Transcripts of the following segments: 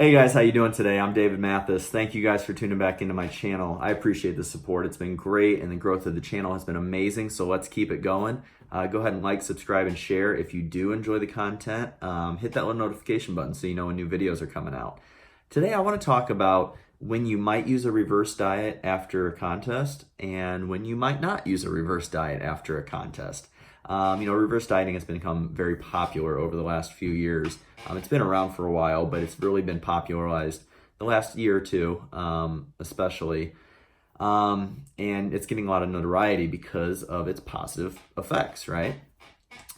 Hey guys, how you doing today? I'm David Mathis. Thank you guys for tuning back into my channel. I appreciate the support. It's been great and the growth of the channel has been amazing, so let's keep it going. Go ahead and like, subscribe, and share if you do enjoy the content. Hit that little notification button so you know when new videos are coming out. Today I want to talk about when you might use a reverse diet after a contest and when you might not use a reverse diet after a contest. Reverse dieting has become very popular over the last few years. It's been around for a while, but it's really been popularized the last year or two, especially. And it's getting a lot of notoriety because of its positive effects, right?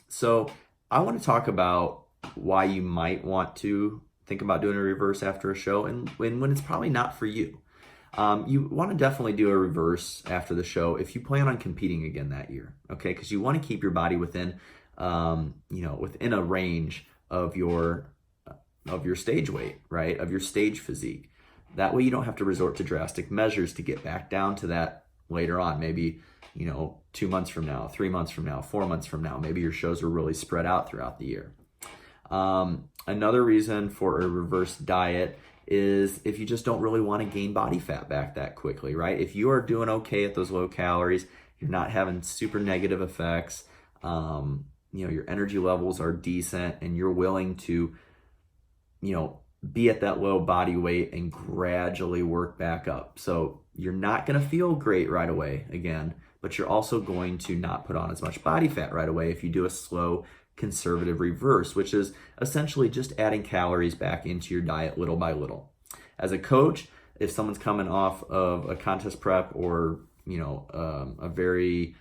So I want to talk about why you might want to think about doing a reverse after a show and when it's probably not for you. You want to definitely do a reverse after the show if you plan on competing again that year, okay? Because you want to keep your body within, within a range of your stage weight, right? Of your stage physique. That way you don't have to resort to drastic measures to get back down to that later on. Maybe, 2 months from now, 3 months from now, 4 months from now. Maybe your shows are really spread out throughout the year. Another reason for a reverse diet is if you just don't really want to gain body fat back that quickly, right? If you are doing okay at those low calories, you're not having super negative effects, your energy levels are decent and you're willing to, be at that low body weight and gradually work back up. So you're not going to feel great right away again, but you're also going to not put on as much body fat right away if you do a slow, conservative reverse, which is essentially just adding calories back into your diet little by little. As a coach, if someone's coming off of a contest prep or, a very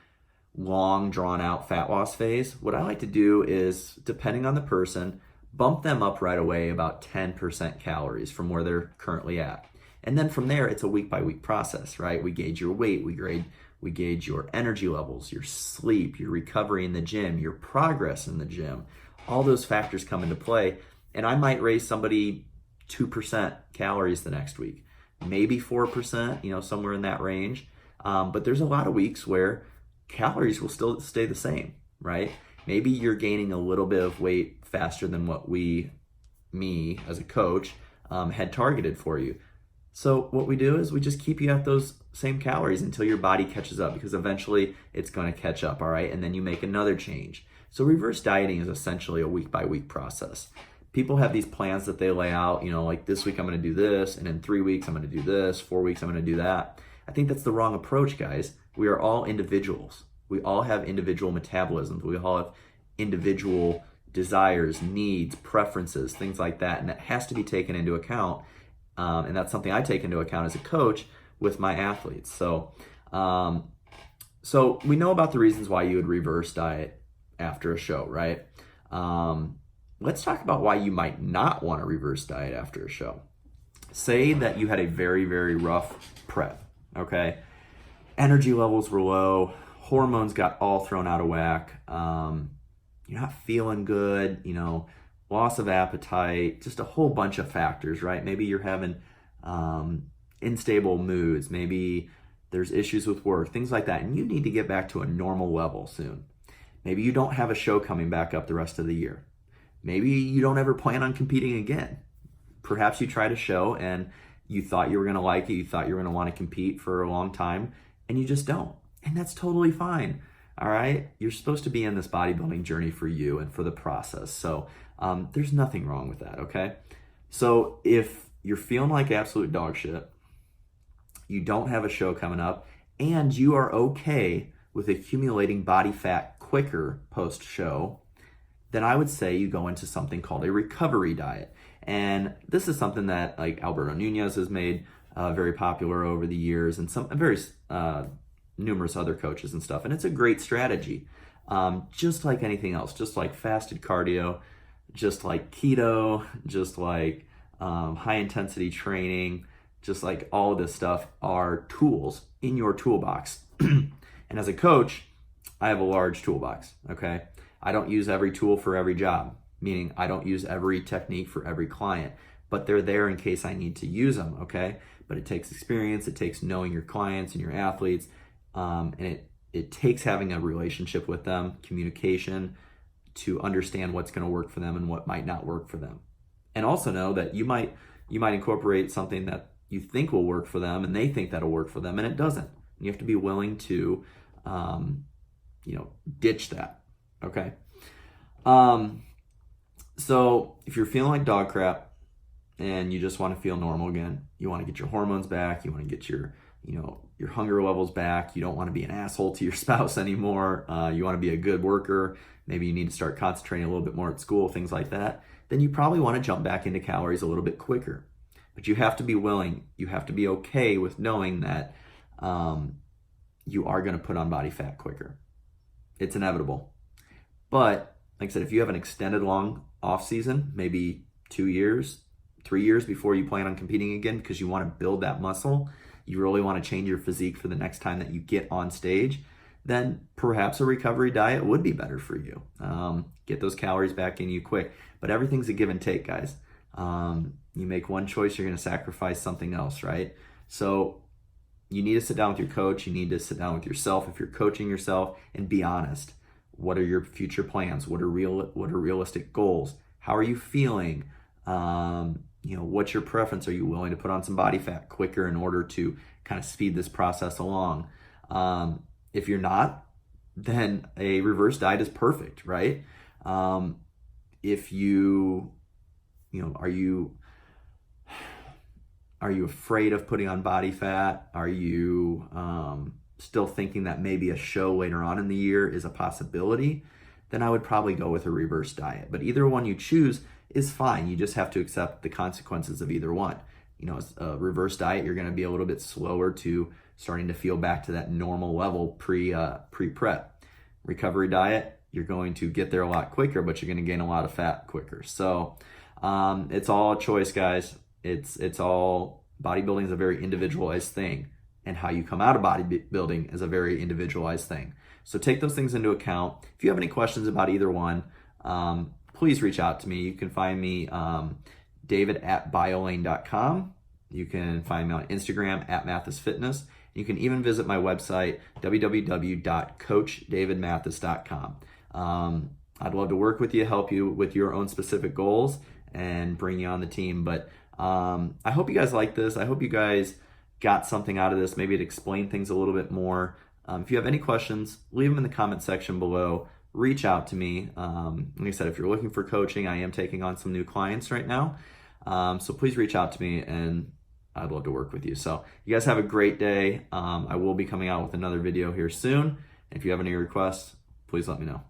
long drawn out fat loss phase, what I like to do is, depending on the person, bump them up right away about 10% calories from where they're currently at. And then from there, it's a week by week process, right? We gauge your weight, we gauge your energy levels, your sleep, your recovery in the gym, your progress in the gym. All those factors come into play. And I might raise somebody 2% calories the next week, maybe 4%, somewhere in that range. But there's a lot of weeks where calories will still stay the same, right? Maybe you're gaining a little bit of weight faster than what me as a coach, had targeted for you. So what we do is we just keep you at those same calories until your body catches up, because eventually it's going to catch up, all right? And then you make another change. So reverse dieting is essentially a week by week process. People have these plans that they lay out, like this week I'm going to do this, and in 3 weeks I'm going to do this, 4 weeks I'm going to do that. I think that's the wrong approach, guys. We are all individuals. We all have individual metabolisms. We all have individual desires, needs, preferences, things like that. And that has to be taken into account. And that's something I take into account as a coach with my athletes. So we know about the reasons why you would reverse diet after a show, right? Let's talk about why you might not want to reverse diet after a show. Say that you had a very, very rough prep, okay? Energy levels were low, hormones got all thrown out of whack, you're not feeling good, loss of appetite, just a whole bunch of factors, right? Maybe you're having unstable moods, maybe there's issues with work, things like that, and you need to get back to a normal level soon. Maybe you don't have a show coming back up the rest of the year. Maybe you don't ever plan on competing again. Perhaps you tried a show and you thought you were going to like it, you thought you were going to want to compete for a long time, and you just don't. And that's totally fine. All right, you're supposed to be in this bodybuilding journey for you and for the process. So there's nothing wrong with that, okay? So if you're feeling like absolute dog shit, you don't have a show coming up, and you are okay with accumulating body fat quicker post-show, then I would say you go into something called a recovery diet. And this is something that like Alberto Nunez has made very popular over the years, and some very numerous other coaches and stuff. And it's a great strategy. Just like anything else, just like fasted cardio, just like keto, just like high intensity training, just like all of this stuff are tools in your toolbox. And as a coach, I have a large toolbox, okay? I don't use every tool for every job, meaning I don't use every technique for every client, but they're there in case I need to use them, okay? But it takes experience, it takes knowing your clients and your athletes, and it takes having a relationship with them, communication, to understand what's going to work for them and what might not work for them. And also know that you might you might incorporate something that you think will work for them and they think that'll work for them, and it doesn't. You have to be willing to, ditch that. Okay. So if you're feeling like dog crap and you just want to feel normal again, you want to get your hormones back, you want to get your hunger levels back, you don't want to be an asshole to your spouse anymore, you want to be a good worker, maybe you need to start concentrating a little bit more at school, things like that, then you probably want to jump back into calories a little bit quicker. But you have to be willing, you have to be okay with knowing that you are going to put on body fat quicker. It's inevitable. But like I said, if you have an extended long off season, maybe 2 years, 3 years before you plan on competing again because you want to build that muscle, you really want to change your physique for the next time that you get on stage, then perhaps a recovery diet would be better for you. Get those calories back in you quick. But everything's a give and take, guys. You make one choice, you're going to sacrifice something else, right? So you need to sit down with your coach. You need to sit down with yourself if you're coaching yourself and be honest. What are your future plans? What are realistic goals? How are you feeling? What's your preference? Are you willing to put on some body fat quicker in order to kind of speed this process along? If you're not, then a reverse diet is perfect, right? If are you afraid of putting on body fat? Are you still thinking that maybe a show later on in the year is a possibility? Then I would probably go with a reverse diet. But either one you choose is fine. You just have to accept the consequences of either one. As a reverse diet, you're going to be a little bit slower to starting to feel back to that normal level pre-prep. Recovery diet, you're going to get there a lot quicker, but you're going to gain a lot of fat quicker. So it's all a choice, guys. It's all, bodybuilding is a very individualized thing, and how you come out of bodybuilding is a very individualized thing. So take those things into account. If you have any questions about either one, please reach out to me. You can find me david@biolane.com. You can find me on Instagram @MathisFitness. You can even visit my website, www.coachdavidmathis.com. I'd love to work with you, help you with your own specific goals, and bring you on the team. But I hope you guys like this. I hope you guys got something out of this. Maybe it explained things a little bit more. If you have any questions, leave them in the comment section below. Reach out to me. Like I said, if you're looking for coaching, I am taking on some new clients right now. So please reach out to me, and I'd love to work with you. So you guys have a great day. I will be coming out with another video here soon. If you have any requests, please let me know.